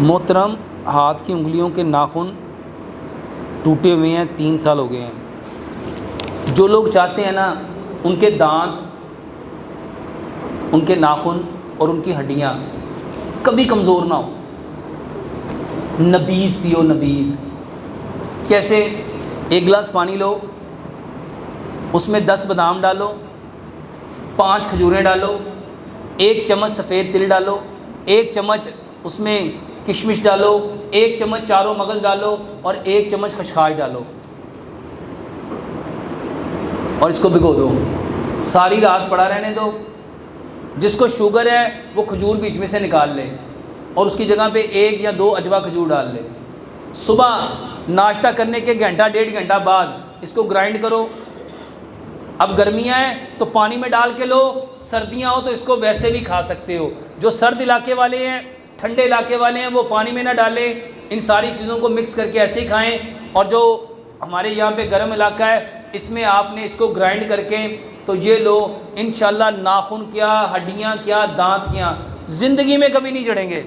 محترم، ہاتھ کی انگلیوں کے ناخن ٹوٹے ہوئے ہیں، 3 سال ہو گئے ہیں۔ جو لوگ چاہتے ہیں نا ان کے دانت، ان کے ناخن اور ان کی ہڈیاں کبھی کمزور نہ ہو، نبیز پیو، نبیز۔ کیسے؟ 1 گلاس پانی لو، اس میں 10 بادام ڈالو، 5 کھجوریں ڈالو، 1 چمچ سفید تل ڈالو، 1 چمچ اس میں کشمش ڈالو، 1 چمچ چاروں مغز ڈالو اور 1 چمچ خشخاش ڈالو اور اس کو بھگو دو، ساری رات پڑا رہنے دو۔ جس کو شوگر ہے وہ کھجور بیچ میں سے نکال لے اور اس کی جگہ پہ 1 یا 2 عجوا کھجور ڈال لے۔ صبح ناشتہ کرنے کے گھنٹہ 1.5 گھنٹہ بعد اس کو گرائنڈ کرو۔ اب گرمیاں ہیں تو پانی میں ڈال کے لو، سردیاں ہو تو اس کو ویسے بھی کھا سکتے ہو۔ جو سرد علاقے والے ہیں، ٹھنڈے علاقے والے ہیں، وہ پانی میں نہ ڈالیں، ان ساری چیزوں کو مکس کر کے ایسے ہی کھائیں۔ اور جو ہمارے یہاں پہ گرم علاقہ ہے، اس میں آپ نے اس کو گرائنڈ کر کے تو یہ لو، انشاءاللہ ناخن کیا، ہڈیاں کیا، دانت کیا، زندگی میں کبھی نہیں جڑیں گے۔